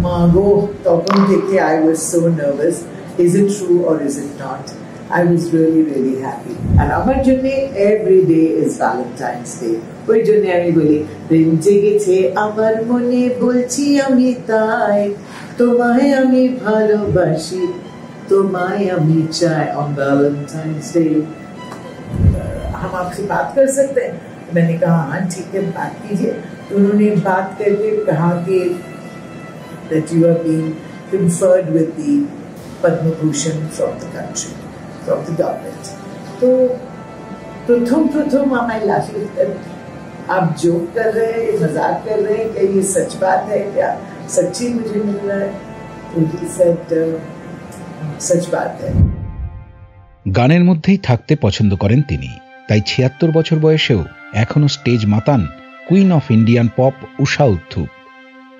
Margo, তখন থেকে I was so nervous. Is it true or is it not? I was really, really happy. And আমার জন্য every day is Valentine's Day. ওই জন্য আমি বলি, প্রেম জেগেছে আমার মনে, বলছি আমি তাই, তোমায় আমি ভালোবাসি, তোমায় আমি চাই। On Valentine's Day हम आपसे बात कर सकते हैं? मैंने कहा हाँ ठीक है, बात कीजिए। तो उन्होंने बात करके कहा कि that you are being conferred with the Padma Bhushan from the country, from the government. तो प्रथम हमारे लाफी, आप जोक कर रहे हैं, मजाक कर रहे हैं, क्या ये सच बात है, क्या सच्ची मुझे मिल रहा है? तो he said, सच बात है। গানের মধ্যেই থাকতে পছন্দ করেন তিনি, তাই ৭৬ বছর বয়সেও এখনো স্টেজ মাতান queen of Indian pop Usha Uthup.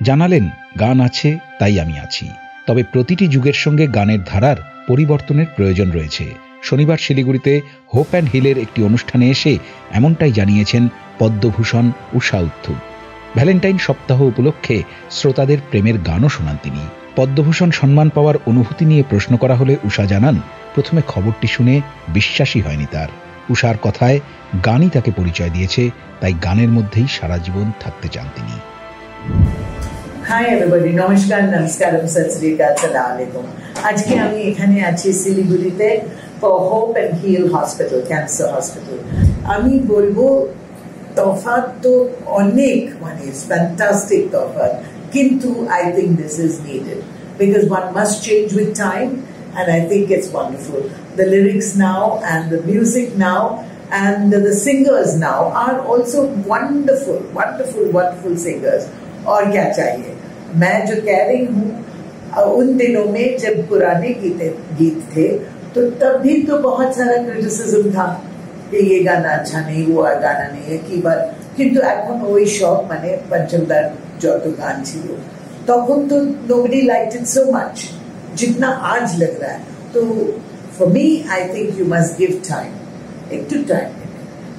জানালেন, গান আছে তাই আমি আছি, তবে প্রতিটি যুগের সঙ্গে গানের ধারার পরিবর্তনের প্রয়োজন রয়েছে। শনিবার শিলিগুড়িতে হোপ অ্যান্ড হিলের একটি অনুষ্ঠানে এসে এমনটাই জানিয়েছেন পদ্মভূষণ উষা উত্থুপ। ভ্যালেন্টাইন সপ্তাহ উপলক্ষে শ্রোতাদের প্রেমের গানও শোনান তিনি। পদ্মভূষণ সম্মান পাওয়ার অনুভূতি নিয়ে প্রশ্ন করা হলে উষা জানান, প্রথমে খবরটি শুনে বিশ্বাসই হয়নি তার। উষার কথায় গানই তাকে পরিচয় দিয়েছে, তাই গানের মধ্যেই সারা জীবন থাকতে চান তিনি। হাই এভরিবডি, নমস্কার, নমস্কারম, সত শ্রী আকাল, আসসালামু আলাইকুম। আজকে আমি এখানে আছি শিলিগুড়িতে hope and hill hospital, cancer hospital. আমি বলবো তফাৎ তো অনেক, মানে ফ্যান্টাস্টিক তফাৎ, কিন্তু I think this is needed because one must change with time, and I think it's wonderful. The lyrics now and the music now and the singers now are also wonderful, wonderful, wonderful singers. और क्या चाहिए? मैं जो कह रही हूँ, उन दिनों में जब पुराने गीत थे तो तब भी तो बहुत सारा क्रिटिसिज्म था कि ये गाना अच्छा नहीं, वो गाना नहीं है की बात, কিন্তু এখন ওই সব মানে পঞ্চমদার যত গান ছিল তখন তো nobody liked it so much जितना आज लग रहा है। तो for me I think you must give time, একটু time,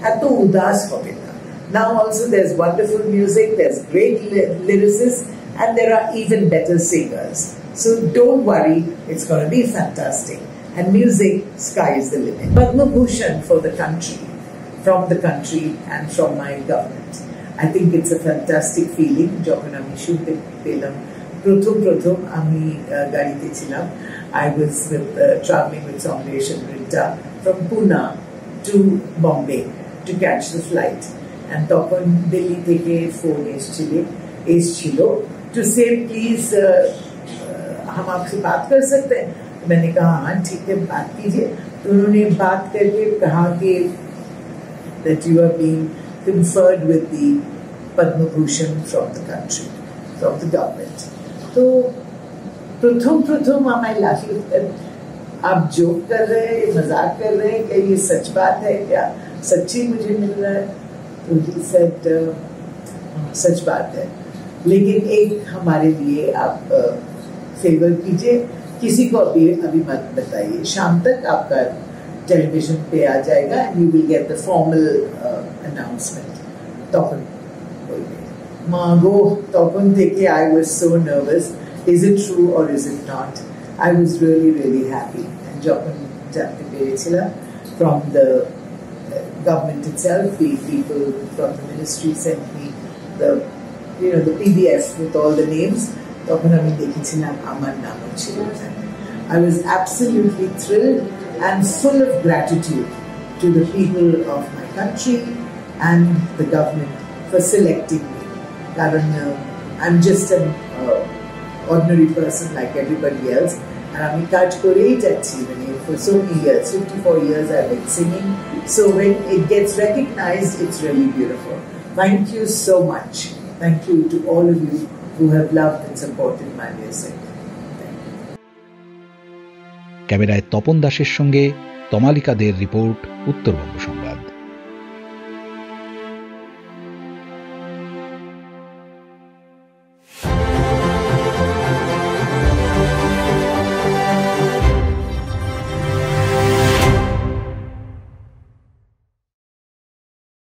এত উদাস হবে না। Now also there's wonderful music, there's great lyricists, and there are even better singers. So don't worry, it's going to be fantastic. And music, sky is the limit. Padma Bhushan for the country, from the country and from my government. I think it's a fantastic feeling. যখন আমি শুনতে পেলাম, প্রথম আমি গাড়িতে ছিলাম। I was traveling with Somdesh and Rita from Pune to Bombay to catch the flight. And তখন দিল্লি থেকে ফোন এসছিল to say please हम आपसे बात कर सकते हैं? मैंने कहा हाँ ठीक है, बात कीजिए। तो उन्होंने बात करके कहा कि that you are being conferred with the Padma Bhushan from the country, from the government. तो प्रथम हमारे लाफी, आप जोक कर रहे हैं, मजाक कर रहे हैं, क्या ये सच बात है, क्या सच्ची मुझे मिल रहा है? तो he said, सच बात है, लेकिन एक हमारे लिए आप फेवर कीजिए, किसी को अभी मत बताइए, शाम तक आपका टेलीविजन पे आ जाएगा and you will get the formal announcement. তখন Margo, তখন থেকে I was so nervous. Is it true or is it not? I was really, really happy. And যখন জানতে পেরেছিলাম from the government itself, the people from the ministry sent me the PDF with all the names. তখন আমি দেখেছিলাম আমার নামও ছিল। I was absolutely thrilled and full of gratitude to the people of my country and the government for selecting me. কারণ I'm just an ordinary person like everybody else, and আমি কাজ করেই যাচ্ছি, মানে for so many years, 54 years I've been singing, so when it gets recognized it's really beautiful. Thank you so much. Thank you to all of you who have loved and supported my music. ক্যামেরায় তপন দাসের সঙ্গে তমালিকা দের report, Uttarbanga সংবাদ।